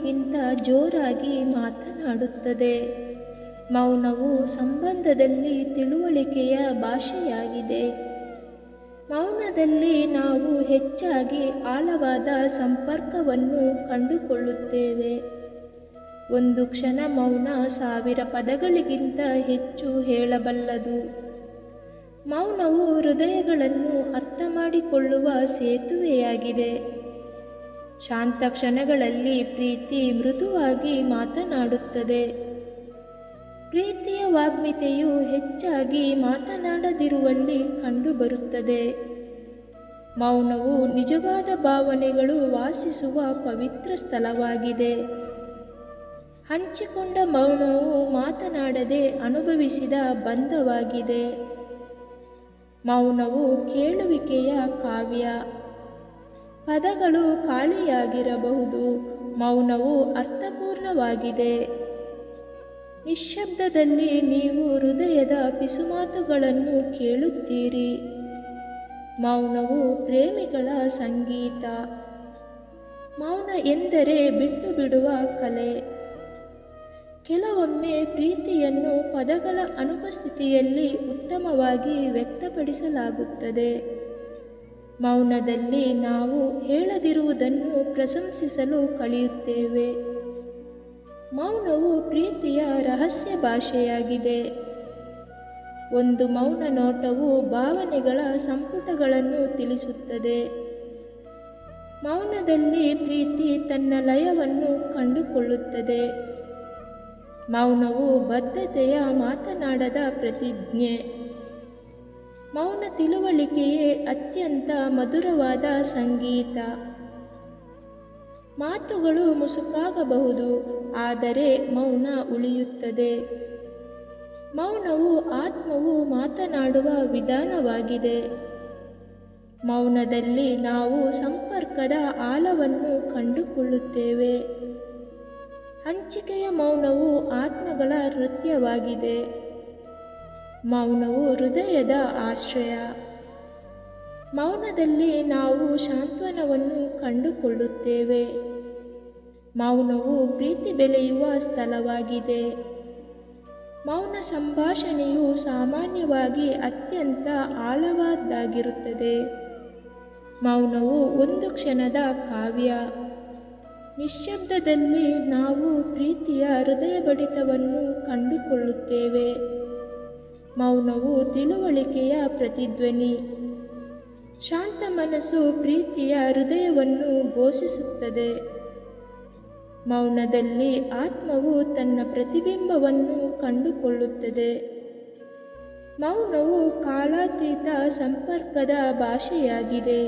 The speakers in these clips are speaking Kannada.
ಧ್ವನಿಗಿಂತ ಜೋರಾಗಿ ಮಾತನಾಡುತ್ತದೆ. ಮೌನವು ಸಂಬಂಧದಲ್ಲಿ ತಿಳುವಳಿಕೆಯ ಭಾಷೆಯಾಗಿದೆ. ಮೌನದಲ್ಲಿ ನಾವು ಹೆಚ್ಚಾಗಿ ಆಳವಾದ ಸಂಪರ್ಕವನ್ನು ಕಂಡುಕೊಳ್ಳುತ್ತೇವೆ. ಒಂದು ಕ್ಷಣ ಮೌನ 1000 ಪದಗಳಿಗಿಂತ ಹೆಚ್ಚು ಹೇಳಬಲ್ಲದು. ಮೌನವು ಹೃದಯಗಳನ್ನು ಅರ್ಥಮಾಡಿಕೊಳ್ಳುವ ಸೇತುವೆಯಾಗಿದೆ. ಶಾಂತ ಕ್ಷಣಗಳಲ್ಲಿ ಪ್ರೀತಿ ಮೃದುವಾಗಿ ಮಾತನಾಡುತ್ತದೆ. ಪ್ರೀತಿಯ ವಾಗ್ಮಿತೆಯು ಹೆಚ್ಚಾಗಿ ಮಾತನಾಡದಿರುವಲ್ಲಿ ಕಂಡುಬರುತ್ತದೆ. ಮೌನವು ನಿಜವಾದ ಭಾವನೆಗಳು ವಾಸಿಸುವ ಪವಿತ್ರ ಸ್ಥಳವಾಗಿದೆ. ಹಂಚಿಕೊಂಡ ಮೌನವು ಮಾತನಾಡದೆ ಅನುಭವಿಸಿದ ಬಂಧವಾಗಿದೆ. ಮೌನವು ಕೇಳುವಿಕೆಯ ಕಾವ್ಯ. ಪದಗಳು ಖಾಲಿಯಾಗಿರಬಹುದು, ಮೌನವು ಅರ್ಥಪೂರ್ಣವಾಗಿದೆ. ನಿಶ್ಶಬ್ದದಲ್ಲಿ ನೀವು ಹೃದಯದ ಪಿಸುಮಾತುಗಳನ್ನು ಕೇಳುತ್ತೀರಿ. ಮೌನವು ಪ್ರೇಮಿಗಳ ಸಂಗೀತ. ಮೌನ ಎಂದರೆ ಬಿಟ್ಟು ಬಿಡುವ ಕಲೆ. ಕೆಲವೊಮ್ಮೆ ಪ್ರೀತಿಯನ್ನು ಪದಗಳ ಅನುಪಸ್ಥಿತಿಯಲ್ಲಿ ಉತ್ತಮವಾಗಿ ವ್ಯಕ್ತಪಡಿಸಲಾಗುತ್ತದೆ. ಮೌನದಲ್ಲಿ ನಾವು ಹೇಳದಿರುವುದನ್ನು ಪ್ರಶಂಸಿಸಲು ಕಲಿಯುತ್ತೇವೆ. ಮೌನವು ಪ್ರೀತಿಯ ರಹಸ್ಯ ಭಾಷೆಯಾಗಿದೆ. ಒಂದು ಮೌನ ನೋಟವು ಭಾವನೆಗಳ ಸಂಪುಟಗಳನ್ನು ತಿಳಿಸುತ್ತದೆ. ಮೌನದಲ್ಲಿ ಪ್ರೀತಿ ತನ್ನ ಲಯವನ್ನು ಕಂಡುಕೊಳ್ಳುತ್ತದೆ. ಮೌನವು ಬದ್ಧತೆಯ ಮಾತನಾಡದ ಪ್ರತಿಜ್ಞೆ. ಮೌನ ತಿಳುವಳಿಕೆಯೇ ಅತ್ಯಂತ ಮಧುರವಾದ ಸಂಗೀತ. ಮಾತುಗಳು ಮುಸುಕಾಗಬಹುದು, ಆದರೆ ಮೌನ ಉಳಿಯುತ್ತದೆ. ಮೌನವು ಆತ್ಮವು ಮಾತನಾಡುವ ವಿಧಾನವಾಗಿದೆ. ಮೌನದಲ್ಲಿ ನಾವು ಸಂಪರ್ಕದ ಆಳವನ್ನು ಕಂಡುಕೊಳ್ಳುತ್ತೇವೆ. ಹಂಚಿಕೆಯ ಮೌನವು ಆತ್ಮಗಳ ನೃತ್ಯವಾಗಿದೆ. ಮೌನವು ಹೃದಯದ ಆಶ್ರಯ. ಮೌನದಲ್ಲಿ ನಾವು ಸಾಂತ್ವನವನ್ನು ಕಂಡುಕೊಳ್ಳುತ್ತೇವೆ. ಮೌನವು ಪ್ರೀತಿ ಬೆಳೆಯುವ ಸ್ಥಳವಾಗಿದೆ. ಮೌನ ಸಂಭಾಷಣೆಯು ಸಾಮಾನ್ಯವಾಗಿ ಅತ್ಯಂತ ಆಳವಾದ್ದಾಗಿರುತ್ತದೆ. ಮೌನವು ಒಂದು ಕ್ಷಣದ ಕಾವ್ಯ. ನಿಶ್ಶಬ್ದದಲ್ಲಿ ನಾವು ಪ್ರೀತಿಯ ಹೃದಯ ಬಡಿತವನ್ನು ಕಂಡುಕೊಳ್ಳುತ್ತೇವೆ. ಮೌನವು ತಿಳುವಳಿಕೆಯ ಪ್ರತಿಧ್ವನಿ. ಶಾಂತ ಮನಸ್ಸು ಪ್ರೀತಿಯ ಹೃದಯವನ್ನು ಘೋಷಿಸುತ್ತದೆ. ಮೌನದಲ್ಲಿ ಆತ್ಮವು ತನ್ನ ಪ್ರತಿಬಿಂಬವನ್ನು ಕಂಡುಕೊಳ್ಳುತ್ತದೆ. ಮೌನವು ಕಾಲಾತೀತ ಸಂಪರ್ಕದ ಭಾಷೆಯಾಗಿದೆ.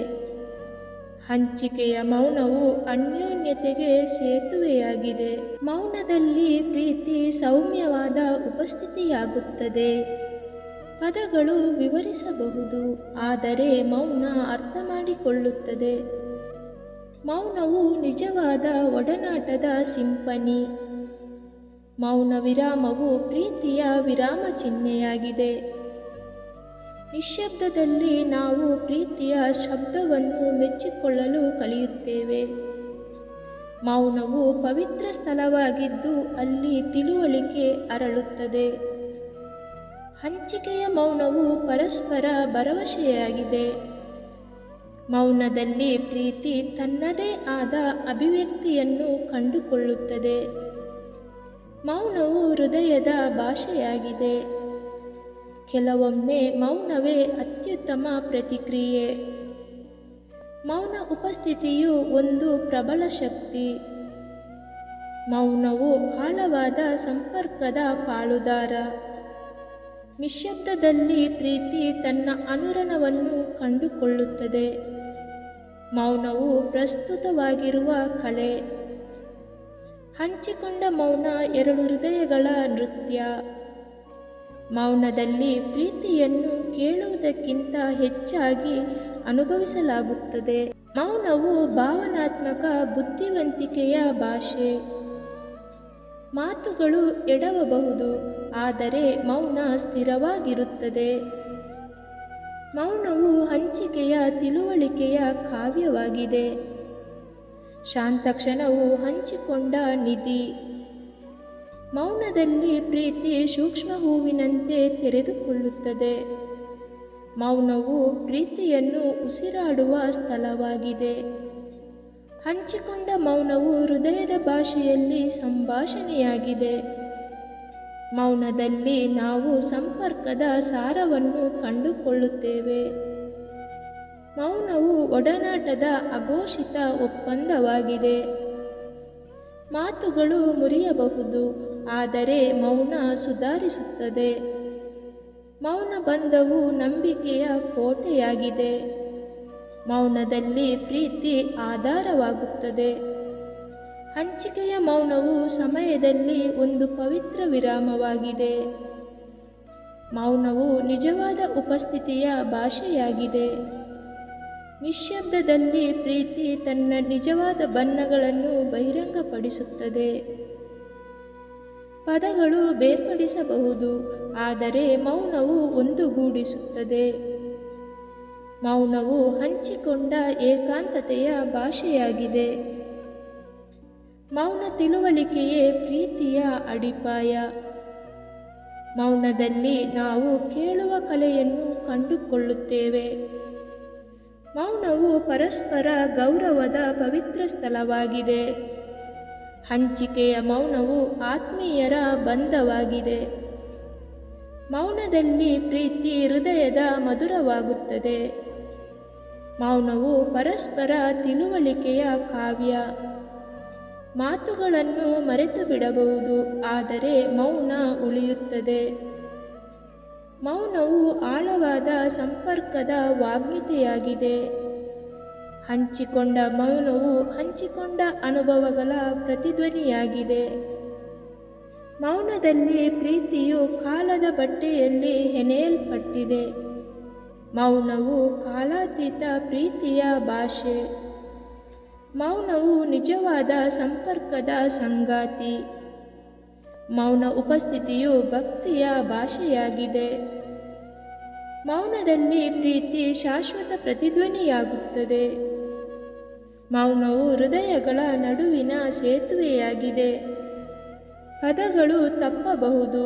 ಹಂಚಿಕೆಯ ಮೌನವು ಅನ್ಯೋನ್ಯತೆಗೆ ಸೇತುವೆಯಾಗಿದೆ. ಮೌನದಲ್ಲಿ ಪ್ರೀತಿ ಸೌಮ್ಯವಾದ ಉಪಸ್ಥಿತಿಯಾಗುತ್ತದೆ. ಪದಗಳು ವಿವರಿಸಬಹುದು, ಆದರೆ ಮೌನ ಅರ್ಥಮಾಡಿಕೊಳ್ಳುತ್ತದೆ. ಮೌನವು ನಿಜವಾದ ಒಡನಾಟದ ಸಿಂಫನಿ. ಮೌನ ವಿರಾಮವು ಪ್ರೀತಿಯ ವಿರಾಮ ಚಿಹ್ನೆಯಾಗಿದೆ. ನಿಶ್ಶಬ್ದದಲ್ಲಿ ನಾವು ಪ್ರೀತಿಯ ಶಬ್ದವನ್ನು ಮೆಚ್ಚಿಕೊಳ್ಳಲು ಕಲಿಯುತ್ತೇವೆ. ಮೌನವು ಪವಿತ್ರ ಸ್ಥಳವಾಗಿದ್ದು ಅಲ್ಲಿ ತಿಳುವಳಿಕೆ ಅರಳುತ್ತದೆ. ಹಂಚಿಕೆಯ ಮೌನವು ಪರಸ್ಪರ ಭರವಸೆಯಾಗಿದೆ. ಮೌನದಲ್ಲಿ ಪ್ರೀತಿ ತನ್ನದೇ ಆದ ಅಭಿವ್ಯಕ್ತಿಯನ್ನು ಕಂಡುಕೊಳ್ಳುತ್ತದೆ. ಮೌನವು ಹೃದಯದ ಭಾಷೆಯಾಗಿದೆ. ಕೆಲವೊಮ್ಮೆ ಮೌನವೇ ಅತ್ಯುತ್ತಮ ಪ್ರತಿಕ್ರಿಯೆ. ಮೌನ ಉಪಸ್ಥಿತಿಯು ಒಂದು ಪ್ರಬಲ ಶಕ್ತಿ. ಮೌನವು ಆಳವಾದ ಸಂಪರ್ಕದ ಪಾಲುದಾರ. ನಿಶ್ಶಬ್ದದಲ್ಲಿ ಪ್ರೀತಿ ತನ್ನ ಅನುರಣನವನ್ನು ಕಂಡುಕೊಳ್ಳುತ್ತದೆ. ಮೌನವು ಪ್ರಸ್ತುತವಾಗಿರುವ ಕಲೆ. ಹಂಚಿಕೊಂಡ ಮೌನ ಎರಡು ಹೃದಯಗಳ ನೃತ್ಯ. ಮೌನದಲ್ಲಿ ಪ್ರೀತಿಯನ್ನು ಕೇಳುವುದಕ್ಕಿಂತ ಹೆಚ್ಚಾಗಿ ಅನುಭವಿಸಲಾಗುತ್ತದೆ. ಮೌನವು ಭಾವನಾತ್ಮಕ ಬುದ್ಧಿವಂತಿಕೆಯ ಭಾಷೆ. ಮಾತುಗಳು ಎಡವಬಹುದು, ಆದರೆ ಮೌನ ಸ್ಥಿರವಾಗಿರುತ್ತದೆ. ಮೌನವು ಹಂಚಿಕೆಯ ತಿಳುವಳಿಕೆಯ ಕಾವ್ಯವಾಗಿದೆ. ಶಾಂತ ಕ್ಷಣವು ಹಂಚಿಕೊಂಡ ನಿಧಿ. ಮೌನದಲ್ಲಿ ಪ್ರೀತಿ ಸೂಕ್ಷ್ಮ ಹೂವಿನಂತೆ ತೆರೆದುಕೊಳ್ಳುತ್ತದೆ. ಮೌನವು ಪ್ರೀತಿಯನ್ನು ಉಸಿರಾಡುವ ಸ್ಥಳವಾಗಿದೆ. ಹಂಚಿಕೊಂಡ ಮೌನವು ಹೃದಯದ ಭಾಷೆಯಲ್ಲಿ ಸಂಭಾಷಣೆಯಾಗಿದೆ. ಮೌನದಲ್ಲಿ ನಾವು ಸಂಪರ್ಕದ ಸಾರವನ್ನು ಕಂಡುಕೊಳ್ಳುತ್ತೇವೆ. ಮೌನವು ಒಡನಾಟದ ಅಘೋಷಿತ ಒಪ್ಪಂದವಾಗಿದೆ. ಮಾತುಗಳು ಮುರಿಯಬಹುದು, ಆದರೆ ಮೌನ ಸುಧಾರಿಸುತ್ತದೆ. ಮೌನ ಬಂಧವು ನಂಬಿಕೆಯ ಕೋಟೆಯಾಗಿದೆ. ಮೌನದಲ್ಲಿ ಪ್ರೀತಿ ಆಧಾರವಾಗುತ್ತದೆ. ಹಂಚಿಕೆಯ ಮೌನವು ಸಮಯದಲ್ಲಿ ಒಂದು ಪವಿತ್ರ ವಿರಾಮವಾಗಿದೆ. ಮೌನವು ನಿಜವಾದ ಉಪಸ್ಥಿತಿಯ ಭಾಷೆಯಾಗಿದೆ. ನಿಶ್ಶಬ್ದದಲ್ಲಿ ಪ್ರೀತಿ ತನ್ನ ನಿಜವಾದ ಬಣ್ಣಗಳನ್ನು ಬಹಿರಂಗಪಡಿಸುತ್ತದೆ. ಪದಗಳು ಬೇರ್ಪಡಿಸಬಹುದು, ಆದರೆ ಮೌನವು ಒಂದುಗೂಡಿಸುತ್ತದೆ. ಮೌನವು ಹಂಚಿಕೊಂಡ ಏಕಾಂತತೆಯ ಭಾಷೆಯಾಗಿದೆ. ಮೌನ ತಿಳುವಳಿಕೆಯೇ ಪ್ರೀತಿಯ ಅಡಿಪಾಯ. ಮೌನದಲ್ಲಿ ನಾವು ಕೇಳುವ ಕಲೆಯನ್ನು ಕಂಡುಕೊಳ್ಳುತ್ತೇವೆ. ಮೌನವು ಪರಸ್ಪರ ಗೌರವದ ಪವಿತ್ರ ಸ್ಥಳವಾಗಿದೆ. ಹಂಚಿಕೆಯ ಮೌನವು ಆತ್ಮೀಯರ ಬಂಧವಾಗಿದೆ. ಮೌನದಲ್ಲಿ ಪ್ರೀತಿ ಹೃದಯದ ಮಧುರವಾಗುತ್ತದೆ. ಮೌನವು ಪರಸ್ಪರ ತಿಳುವಳಿಕೆಯ ಕಾವ್ಯ. ಮಾತುಗಳನ್ನು ಮರೆತು ಬಿಡಬಹುದು, ಆದರೆ ಮೌನ ಉಳಿಯುತ್ತದೆ. ಮೌನವು ಆಳವಾದ ಸಂಪರ್ಕದ ವಾಗ್ಮಿತೆಯಾಗಿದೆ. ಹಂಚಿಕೊಂಡ ಮೌನವು ಹಂಚಿಕೊಂಡ ಅನುಭವಗಳ ಪ್ರತಿಧ್ವನಿಯಾಗಿದೆ. ಮೌನದಲ್ಲಿ ಪ್ರೀತಿಯು ಕಾಲದ ಬಟ್ಟೆಯಲ್ಲಿ ಹೆಣೆಯಲ್ಪಟ್ಟಿದೆ. ಮೌನವು ಕಾಲಾತೀತ ಪ್ರೀತಿಯ ಭಾಷೆ. ಮೌನವು ನಿಜವಾದ ಸಂಪರ್ಕದ ಸಂಗಾತಿ. ಮೌನ ಉಪಸ್ಥಿತಿಯು ಭಕ್ತಿಯ ಭಾಷೆಯಾಗಿದೆ. ಮೌನದಲ್ಲಿ ಪ್ರೀತಿ ಶಾಶ್ವತ ಪ್ರತಿಧ್ವನಿಯಾಗುತ್ತದೆ. ಮೌನವು ಹೃದಯಗಳ ನಡುವಿನ ಸೇತುವೆಯಾಗಿದೆ. ಪದಗಳು ತಪ್ಪಬಹುದು,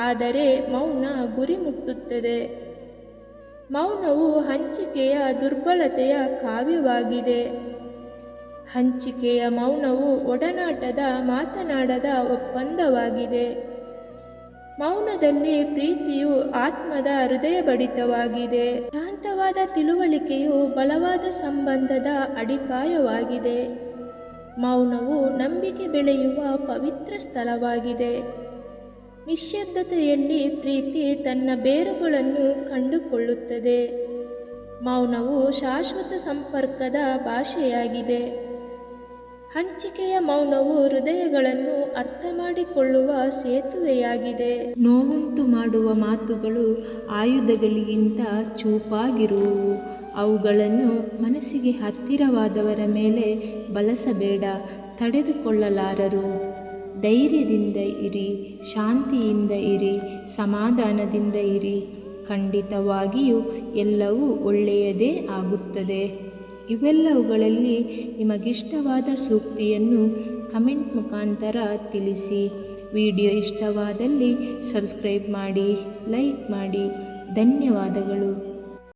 ಆದರೆ ಮೌನ ಗುರಿ ಮುಟ್ಟುತ್ತದೆ. ಮೌನವು ಹಂಚಿಕೆಯ ದುರ್ಬಲತೆಯ ಕಾವ್ಯವಾಗಿದೆ. ಹಂಚಿಕೆಯ ಮೌನವು ಒಡನಾಟದ ಮಾತನಾಡದ ಒಪ್ಪಂದವಾಗಿದೆ. ಮೌನದಲ್ಲಿ ಪ್ರೀತಿಯು ಆತ್ಮದ ಹೃದಯ ಬಡಿತವಾಗಿದೆ. ಶಾಂತವಾದ ತಿಳುವಳಿಕೆಯು ಬಲವಾದ ಸಂಬಂಧದ ಅಡಿಪಾಯವಾಗಿದೆ. ಮೌನವು ನಂಬಿಕೆ ಬೆಳೆಯುವ ಪವಿತ್ರ ಸ್ಥಳವಾಗಿದೆ. ನಿಶ್ಶಬ್ದತೆಯಲ್ಲಿ ಪ್ರೀತಿ ತನ್ನ ಬೇರುಗಳನ್ನು ಕಂಡುಕೊಳ್ಳುತ್ತದೆ. ಮೌನವು ಶಾಶ್ವತ ಸಂಪರ್ಕದ ಭಾಷೆಯಾಗಿದೆ. ಹಂಚಿಕೆಯ ಮೌನವು ಹೃದಯಗಳನ್ನು ಅರ್ಥ ಮಾಡಿಕೊಳ್ಳುವ ಸೇತುವೆಯಾಗಿದೆ. ನೋವುಂಟು ಮಾಡುವ ಮಾತುಗಳು ಆಯುಧಗಳಿಗಿಂತ ಚೂಪಾಗಿರುವವು. ಅವುಗಳನ್ನು ಮನಸ್ಸಿಗೆ ಹತ್ತಿರವಾದವರ ಮೇಲೆ ಬಳಸಬೇಡ, ತಡೆದುಕೊಳ್ಳಲಾರರು. ಧೈರ್ಯದಿಂದ ಇರಿ, ಶಾಂತಿಯಿಂದ ಇರಿ, ಸಮಾಧಾನದಿಂದ ಇರಿ. ಖಂಡಿತವಾಗಿಯೂ ಎಲ್ಲವೂ ಒಳ್ಳೆಯದೇ ಆಗುತ್ತದೆ. ಇವೆಲ್ಲವುಗಳಲ್ಲಿ ನಿಮಗಿಷ್ಟವಾದ ಸೂಕ್ತಿಯನ್ನು ಕಮೆಂಟ್ ಮುಖಾಂತರ ತಿಳಿಸಿ. ವಿಡಿಯೋ ಇಷ್ಟವಾದಲ್ಲಿ ಸಬ್ಸ್ಕ್ರೈಬ್ ಮಾಡಿ, ಲೈಕ್ ಮಾಡಿ. ಧನ್ಯವಾದಗಳು.